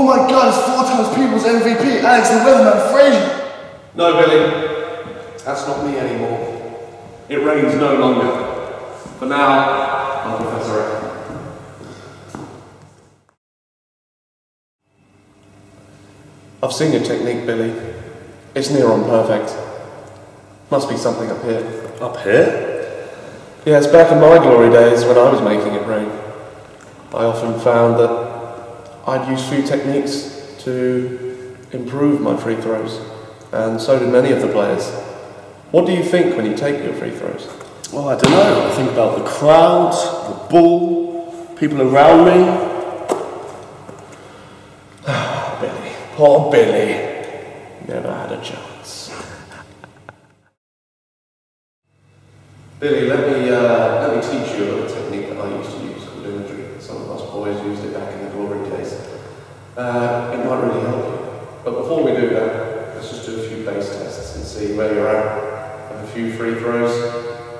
my God, it's 4 times People's MVP, Alex the Weatherman Frazier. No, Billy. That's not me anymore. It rains no longer. For now, I'm Professor F. I've seen your technique, Billy. It's near on perfect. Must be something up here. Up here? Yes, back in my glory days when I was making it rain, I often found that I'd use few techniques to improve my free throws, and so did many of the players. What do you think when you take your free throws? Well, I don't know. I think about the crowd, the ball, people around me. Billy, poor Billy, never had a chance. Billy, let me teach you a little technique that I used to use called imagery. Some of us boys used it back in the glory days. It might really help you. But before we do that, let's just do a few base tests and see where you're at. Have a few free throws,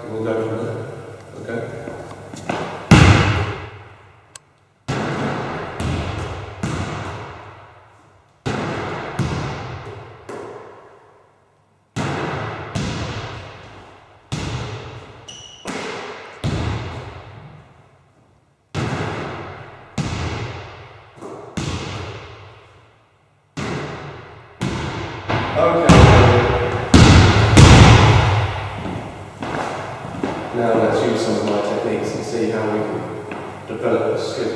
and we'll go from there. Okay? Okay. Now let's use some of my techniques and see how we can develop a skill.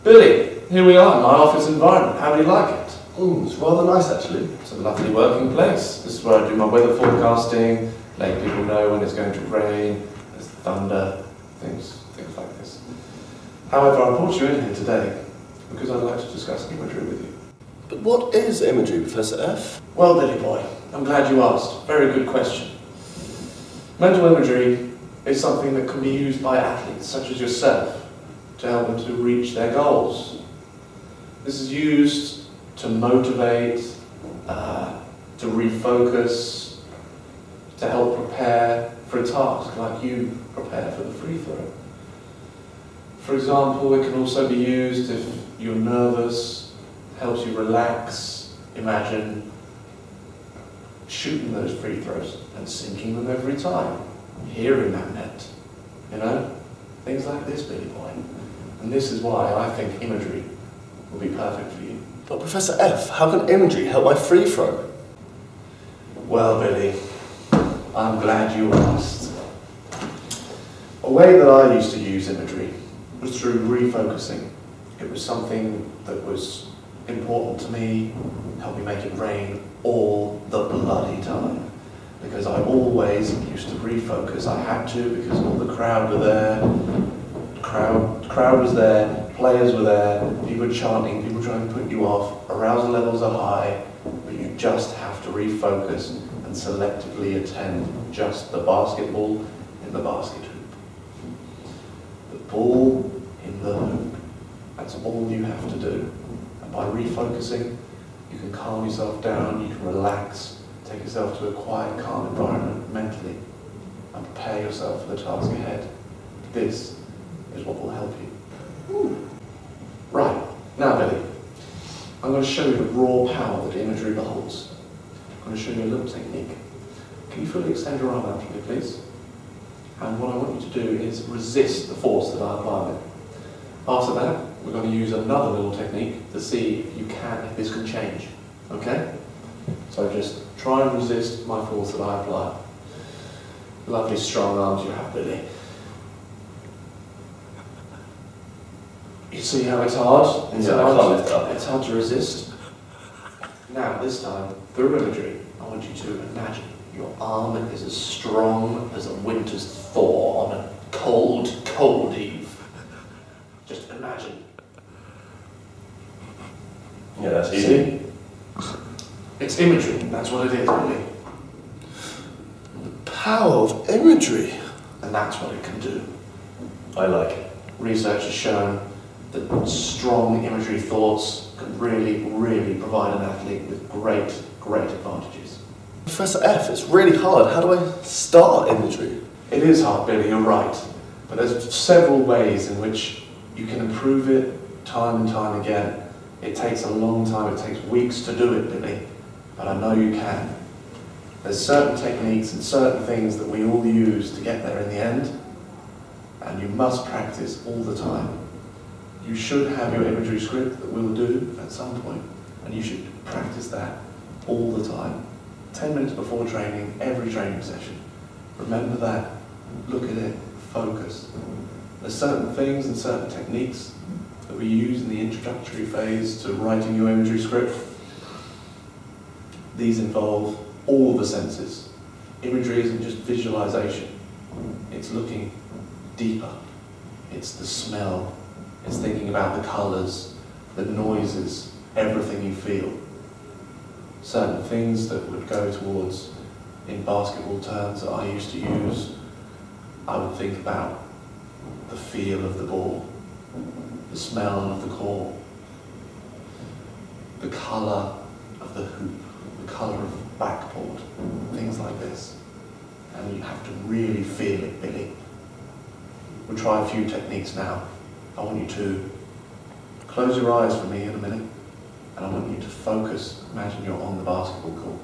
Billy, here we are in my office environment. How do you like it? It's rather nice actually. It's a lovely working place. This is where I do my weather forecasting, let people know when it's going to rain, there's thunder, things like this. However, I brought you in here today because I'd like to discuss imagery with you. But what is imagery, Professor F? Well, Billy boy, I'm glad you asked. Very good question. Mental imagery is something that can be used by athletes such as yourself to help them to reach their goals. This is used to motivate, to refocus, to help prepare for a task like you prepare for the free throw. For example, it can also be used if you're nervous, helps you relax. Imagine shooting those free throws and sinking them every time, hearing that net, you know? Things like this, Billy boy. And this is why I think imagery will be perfect for you. But Professor F, how can imagery help my free throw? Well, Billy, I'm glad you asked. A way that I used to use imagery was through refocusing. It was something that was important to me, helped me make it rain all the bloody time. Because I always used to refocus. I had to because all the crowd were there. The crowd was there, players were there, people were chanting, people trying to put you off. Arousal levels are high, but you just have to refocus and selectively attend just the basketball in the basket hoop. The ball in the hoop. That's all you have to do. And by refocusing, you can calm yourself down, you can relax, take yourself to a quiet, calm environment mentally, and prepare yourself for the task ahead. This is what will help you. Right, now Billy, I'm going to show you the raw power that imagery beholds. I'm going to show you a little technique. Can you fully extend your arm out for me, please? And what I want you to do is resist the force that I apply on it. After that, we're going to use another little technique to see if this can change. Okay? So just try and resist my force that I apply. Lovely strong arms you have, Billy. You see how it's hard? Yeah, I can't lift up. It's hard to resist. Now, this time, through imagery, I want you to imagine your arm is as strong as a winter's thaw on a cold, cold eve. Just imagine. Yeah, that's easy. It's imagery, that's what it is, Billy. The power of imagery. And that's what it can do. I like it. Research has shown that strong imagery thoughts can really, really provide an athlete with great, great advantages. Professor F, it's really hard. How do I start imagery? It is hard, Billy, you're right. But there's several ways in which You can improve it time and time again. It takes a long time, it takes weeks to do it, Billy, but I know you can. There's certain techniques and certain things that we all use to get there in the end, and you must practice all the time. You should have your imagery script that we'll do at some point, and you should practice that all the time. 10 minutes before training, every training session. Remember that, look at it, focus. There's certain things and certain techniques that we use in the introductory phase to writing your imagery script. These involve all the senses. Imagery isn't just visualization, it's looking deeper. It's the smell, it's thinking about the colours, the noises, everything you feel. Certain things that would go towards, in basketball terms that I used to use, I would think about the feel of the ball, the smell of the court, the colour of the hoop, the colour of the backboard, things like this. And you have to really feel it, Billy. We'll try a few techniques now. I want you to close your eyes for me in a minute, and I want you to focus. Imagine you're on the basketball court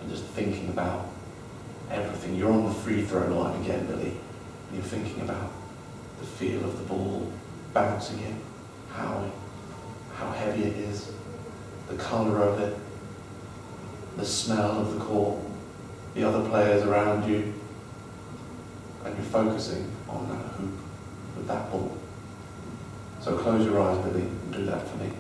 and just thinking about everything. You're on the free throw line again, Billy, and you're thinking about the feel of the ball bouncing in, how heavy it is, the colour of it, the smell of the court, the other players around you, and you're focusing on that hoop with that ball. So close your eyes, Billy, and do that for me.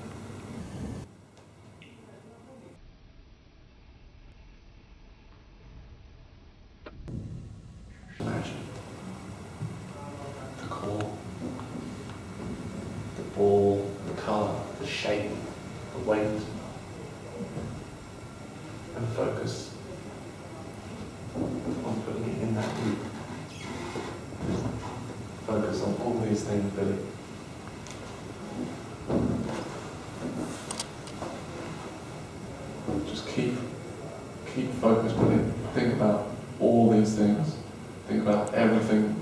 Imagine the court, the ball, the colour, the shape, the weight, and focus on putting it in that hoop. Focus on all these things, Billy. Just keep focused, Billy. Think about all these things. Think about everything.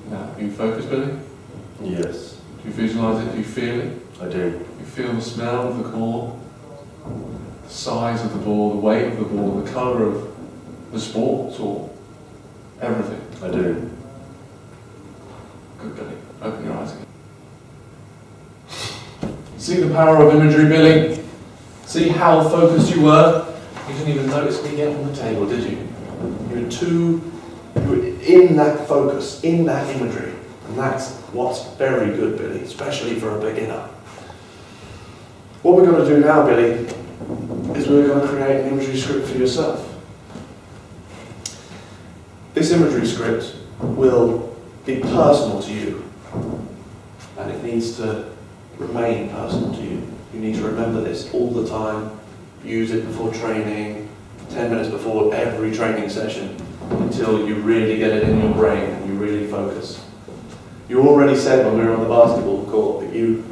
Now, are you focused, Billy? Yes. Do you visualise it? Do you feel it? I do. You feel the smell of the court, the size of the ball, the weight of the ball, the colour of the sports, or everything? I do. Good, Billy. Open your eyes again. See the power of imagery, Billy? See how focused you were? You didn't even notice me get on the table, did you? You were in that focus, in that imagery. And that's what's very good, Billy, especially for a beginner. What we're going to do now, Billy, is we're going to create an imagery script for yourself. This imagery script will be personal to you, and it needs to remain personal to you. You need to remember this all the time, use it before training, 10 minutes before every training session, until you really get it in your brain and you really focus. You already said when we were on the basketball court that you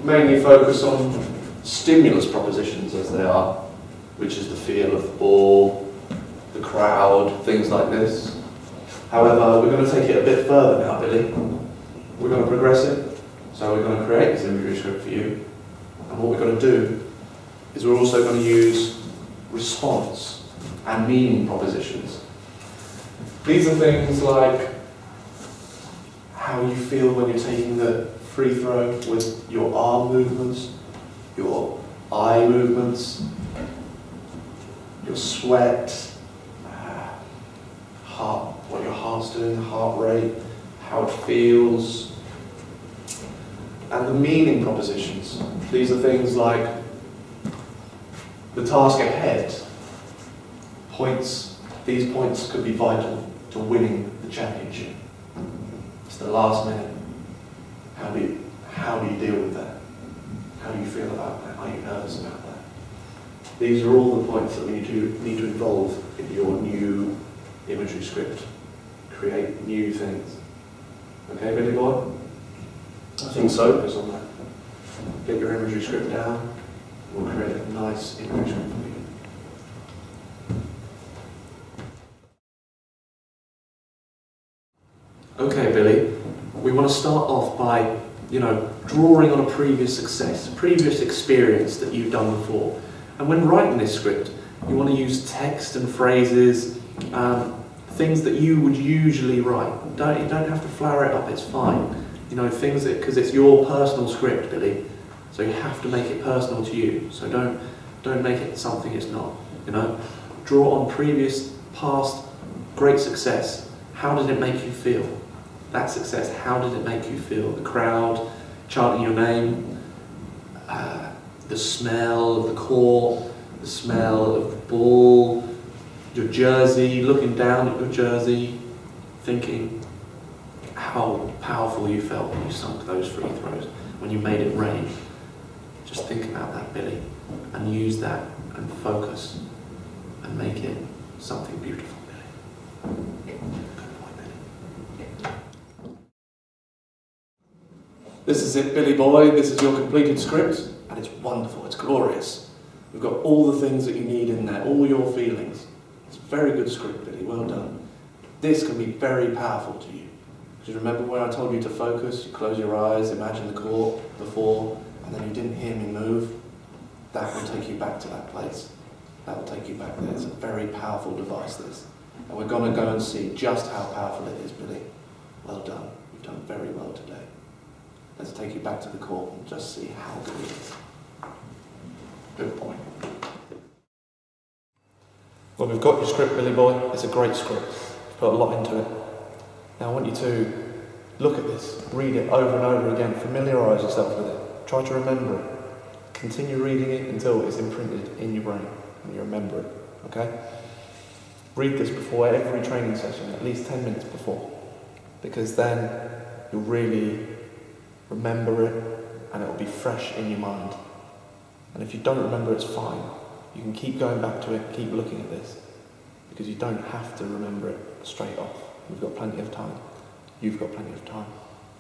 mainly focus on stimulus propositions as they are, which is the feel of the ball, the crowd, things like this. However, we're going to take it a bit further now, Billy. We're going to progress it. So we're going to create this imagery script for you. And what we're going to do is we're also going to use response and meaning propositions. These are things like how you feel when you're taking the free throw with your arm movements, your eye movements, your sweat, what your heart's doing, heart rate, how it feels, and the meaning propositions. These are things like the task ahead. These points could be vital to winning the championship. It's the last minute. How do you deal with that? How do you feel about that? Are you nervous about that? These are all the points that we need to involve in your new imagery script. Create new things. Okay, Billy boy? I think so. Focus on that. Get your imagery script down. We'll create a nice imagery script for you. start off by, drawing on a previous success, previous experience that you've done before. And when writing this script, you want to use text and phrases, things that you would usually write. You don't have to flower it up, it's fine. Things that, because it's your personal script, Billy. So you have to make it personal to you. So don't make it something it's not. Draw on previous, past great success. How did it make you feel? That success, how did it make you feel? The crowd chanting your name, the smell of the court, the smell of the ball, your jersey, looking down at your jersey, thinking how powerful you felt when you sunk those free throws, when you made it rain. Just think about that, Billy, and use that and focus and make it something beautiful, Billy. Good boy, Billy. This is it, Billy boy. This is your completed script, and it's wonderful, it's glorious. We've got all the things that you need in there, all your feelings. It's a very good script, Billy, well done. This can be very powerful to you. Do you remember when I told you to focus? You close your eyes, imagine the court before, and then you didn't hear me move. That will take you back to that place. That will take you back there. It's a very powerful device, this. And we're going to go and see just how powerful it is, Billy. Well done. You've done very well today. Let's take you back to the court and just see how good it is. Good point. Well, we've got your script, Billy boy. It's a great script. You've put a lot into it. Now I want you to look at this, read it over and over again, familiarise yourself with it, try to remember it. Continue reading it until it's imprinted in your brain and you remember it, okay? Read this before every training session, at least 10 minutes before, because then you'll really remember it and it will be fresh in your mind. And if you don't remember, it's fine. You can keep going back to it, keep looking at this, because you don't have to remember it straight off. You've got plenty of time. You've got plenty of time.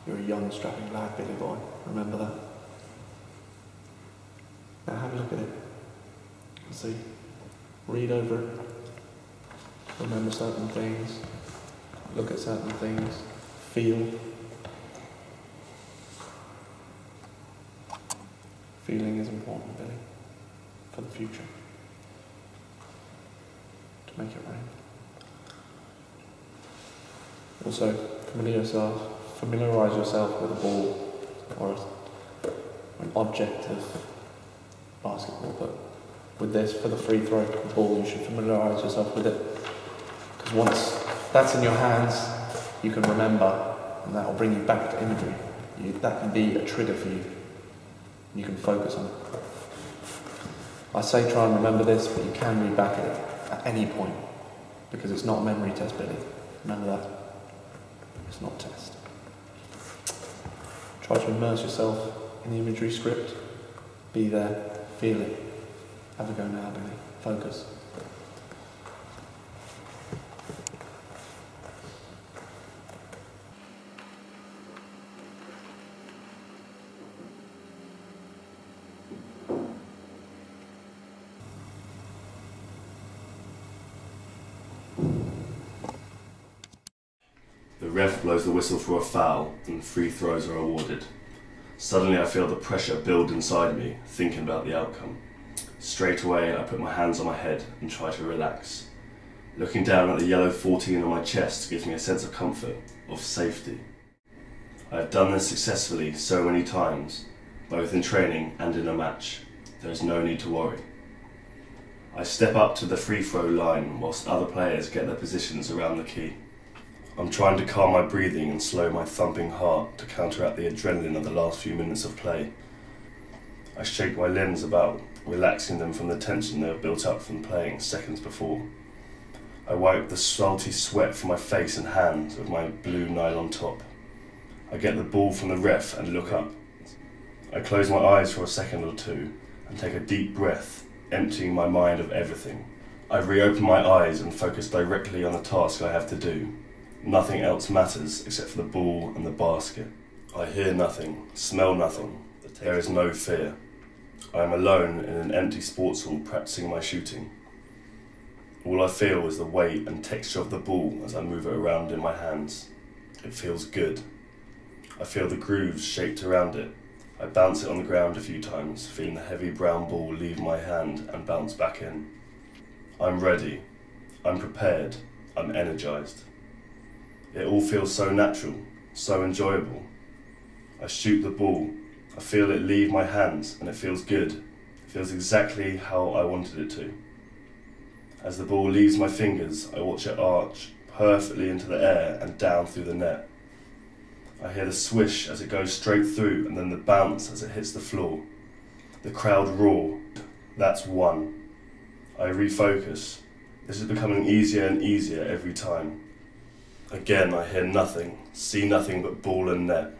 You're a young, strapping lad, Billy boy. Remember that. Now have a look at it. See. Read over it. Remember certain things. Look at certain things. Feel. Feeling is important, Billy, for the future. To make it rain. Also, familiarise yourself with a ball or an object of basketball, but with this, for the free throw ball, you should familiarise yourself with it, because once that's in your hands, you can remember, and that will bring you back to imagery. That can be a trigger for you. You can focus on it. I say try and remember this, but you can read back at it at any point, because it's not a memory test, Billy. Remember that. It's not a test. Try to immerse yourself in the imagery script. Be there, feel it. Have a go now, Billy. Focus. The ref blows the whistle for a foul and free throws are awarded. Suddenly I feel the pressure build inside me, thinking about the outcome. Straight away I put my hands on my head and try to relax. Looking down at the yellow 14 on my chest gives me a sense of comfort, of safety. I have done this successfully so many times, both in training and in a match. There is no need to worry. I step up to the free throw line whilst other players get their positions around the key. I'm trying to calm my breathing and slow my thumping heart to counteract the adrenaline of the last few minutes of play. I shake my limbs about, relaxing them from the tension they have built up from playing seconds before. I wipe the salty sweat from my face and hands with my blue nylon top. I get the ball from the ref and look up. I close my eyes for a second or two and take a deep breath, emptying my mind of everything. I reopen my eyes and focus directly on the task I have to do. Nothing else matters except for the ball and the basket. I hear nothing, smell nothing. There is no fear. I am alone in an empty sports hall practicing my shooting. All I feel is the weight and texture of the ball as I move it around in my hands. It feels good. I feel the grooves shaped around it. I bounce it on the ground a few times, feeling the heavy brown ball leave my hand and bounce back in. I'm ready. I'm prepared. I'm energized. It all feels so natural, so enjoyable. I shoot the ball. I feel it leave my hands and it feels good. It feels exactly how I wanted it to. As the ball leaves my fingers, I watch it arch perfectly into the air and down through the net. I hear the swish as it goes straight through and then the bounce as it hits the floor. The crowd roar. That's one. I refocus. This is becoming easier and easier every time. Again, I hear nothing, see nothing but ball and net.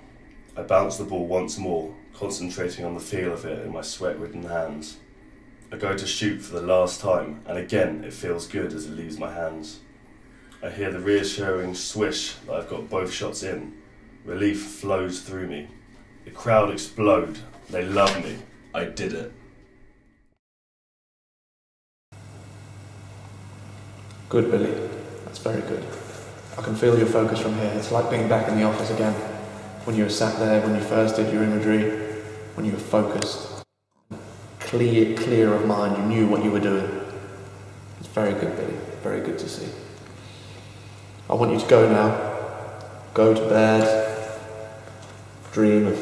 I bounce the ball once more, concentrating on the feel of it in my sweat-ridden hands. I go to shoot for the last time, and again it feels good as it leaves my hands. I hear the reassuring swish that I've got both shots in. Relief flows through me. The crowd explode. They love me. I did it. Good, Billy. That's very good. I can feel your focus from here. It's like being back in the office again. When you were sat there, when you first did your imagery, when you were focused. Clear of mind, you knew what you were doing. It's very good, Billy. Very good to see. I want you to go now. Go to bed. Dream a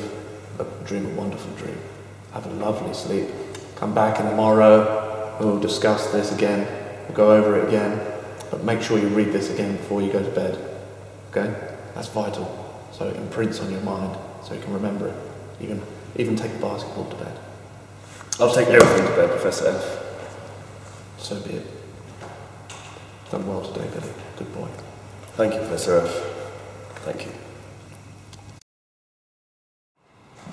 wonderful dream. Have a lovely sleep. Come back in tomorrow. We'll discuss this again. We'll go over it again. But make sure you read this again before you go to bed. Okay? That's vital. So it imprints on your mind, so you can remember it. Even take the basketball to bed. I'll take everything to bed, Professor F. So be it. Done well today, Billy. Good boy. Thank you, Professor F. Thank you.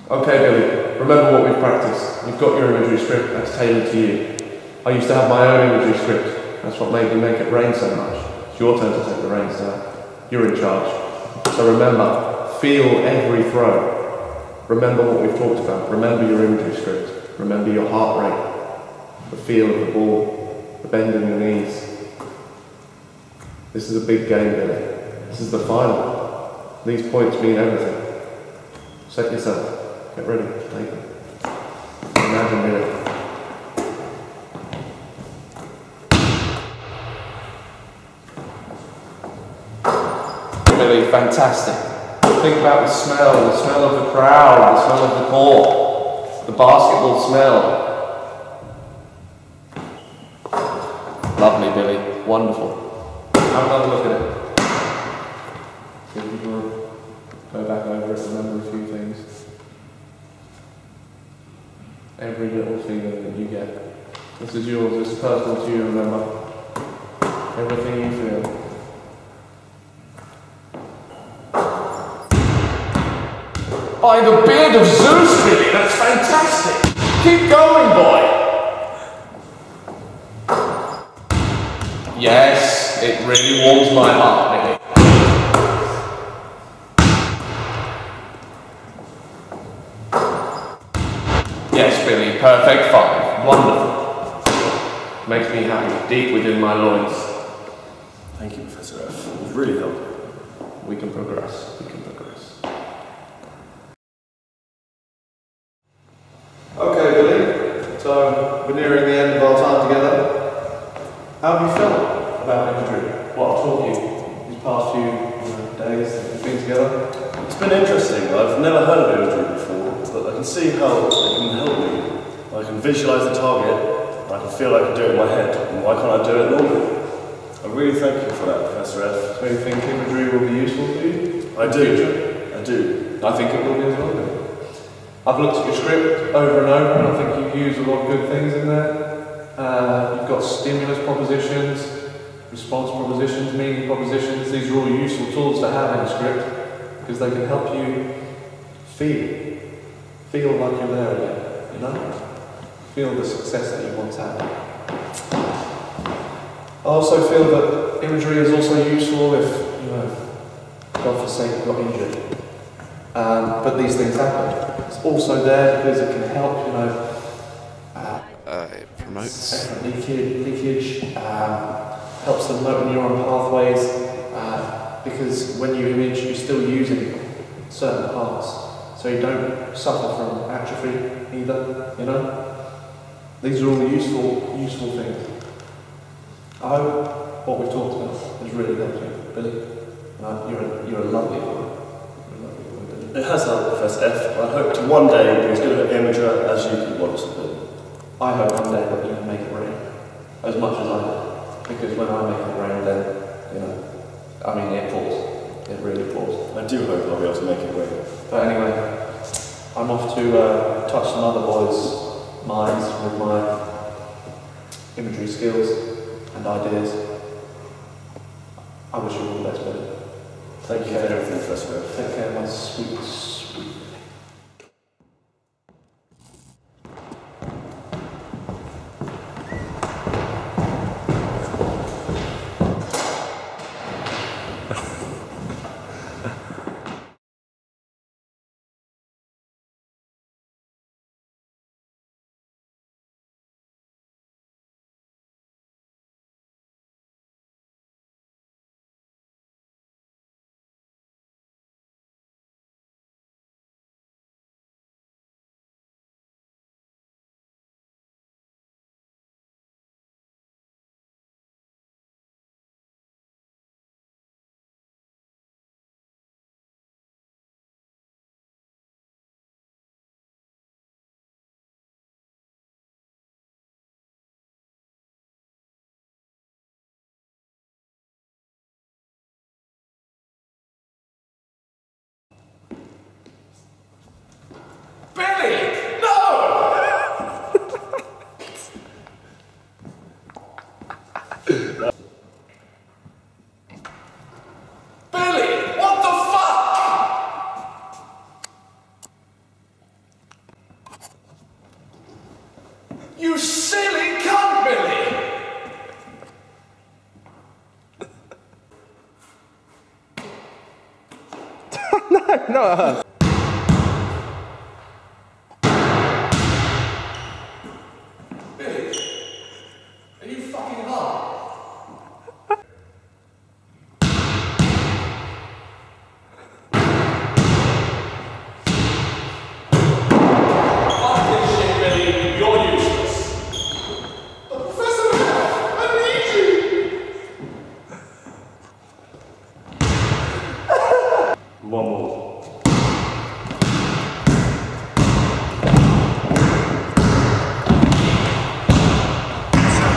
Okay, Billy. Remember what we've practiced. You've got your imagery script. That's tailored to you. I used to have my own imagery script. That's what made me make it rain so much. It's your turn to take the reins now. You're in charge. So remember, feel every throw. Remember what we've talked about. Remember your imagery script. Remember your heart rate, the feel of the ball, the bend in your knees. This is a big game, Billy. This is the final. These points mean everything. Set yourself. Get ready. Take them. Imagine Billy. Billy, fantastic. Think about the smell of the crowd, the smell of the court, the basketball smell. Lovely, Billy. Wonderful. Have another look at it. See if you can go back over it, remember a few things. Every little feeling that you get. This is yours, this is personal to you, remember. Everything you feel. By the beard of Zeus, Billy, that's fantastic! Keep going, boy! Yes, it really warms my heart, Billy. Yes, Billy, perfect 5. Wonderful. Makes me happy, deep within my loins. Thank you, Professor F. You've really helped. We can progress, we can progress. Okay, Billy. So we're nearing the end of our time together. How have you felt about imagery? What I've taught you these past few days that we've been together? It's been interesting. I've never heard of imagery before, but I can see how it can help me. I can visualise the target, and I can feel I can do it in my head. And why can't I do it normally? I really thank you for that, Professor F. So you think imagery will be useful to you? I do. I do. I think it will be as well, Billy. I've looked at your script over and over, and I think you've used a lot of good things in there. You've got stimulus propositions, response propositions, meaning propositions. These are all useful tools to have in a script because they can help you feel like you're there again, you know? Feel the success that you want to have. I also feel that imagery is also useful if, God forsake, you got injured. But these things happen. It's also there because it can help, It promotes leakage, helps the motor neuron pathways, because when you image, you're still using certain parts, so you don't suffer from atrophy either, you know? These are all useful things. I hope what we've talked about has really helped you, Billy. You're a lovely boy. It has helped, Professor F. I hope to one day be as good an imager as you could want to be. I hope one day that you can make it rain, as much as I do. Because when I make it rain, then, you know, I mean, it pours. It really pours. I do hope I'll be able to make it rain. But anyway, I'm off to touch some other boys' minds with my imagery skills and ideas. I wish you all the best, Billy. Thank you for everything, Professor F. Take care, my sweet, sweet. Billy! No! Billy! What the fuck? You silly cunt, Billy! No. Billy, are you fucking hard? Fuck this shit, Billy. You're useless. Professor, I need you! One more.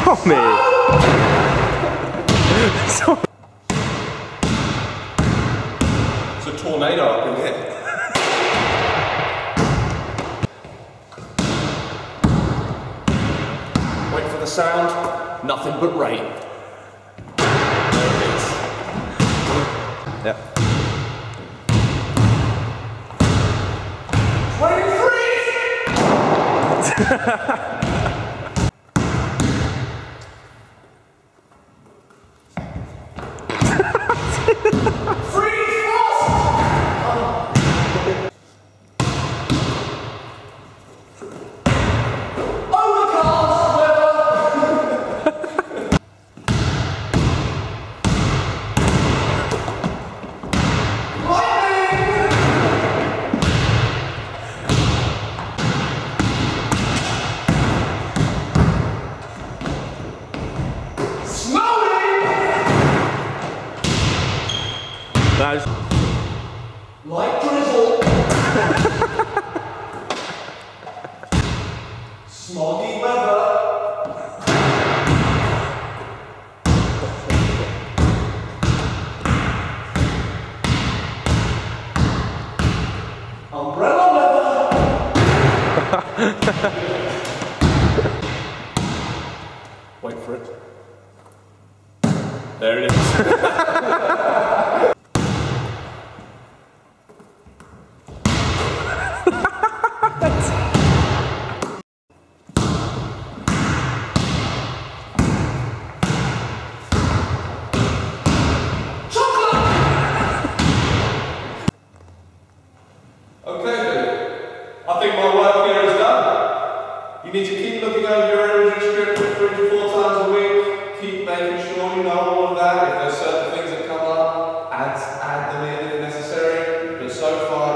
Oh, man. It's a tornado up in here. Wait for the sound. Nothing but rain. There it is. Yep. Rain freeze! Freeze frost! Overcast weather! Lightning! Snowing! Nice. Light drizzle. Smoggy weather. Umbrella weather. Wait for it. There it is. Okay, Billy. I think my work here is done. You need to keep looking over your imagery script 3 to 4 times a week. Keep making sure you know all of that. If there's certain things that come up, add them in if necessary. But so far,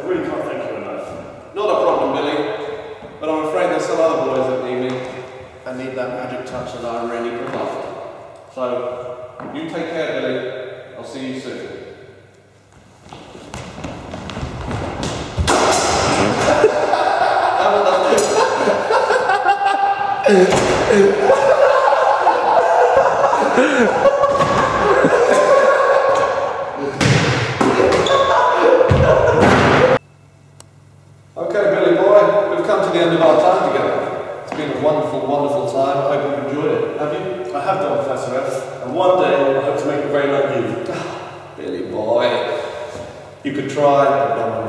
I really can't thank you enough. Not a problem, Billy. But I'm afraid there's some other boys that need me and need that magic touch that I really provide. So, you take care, Billy. I'll see you soon. Okay, Billy boy, we've come to the end of our time together. It's been a wonderful, wonderful time. I hope you've enjoyed it. Have you? I have done, Professor F, and one day I hope to make it very like you. Billy boy, you could try, but no one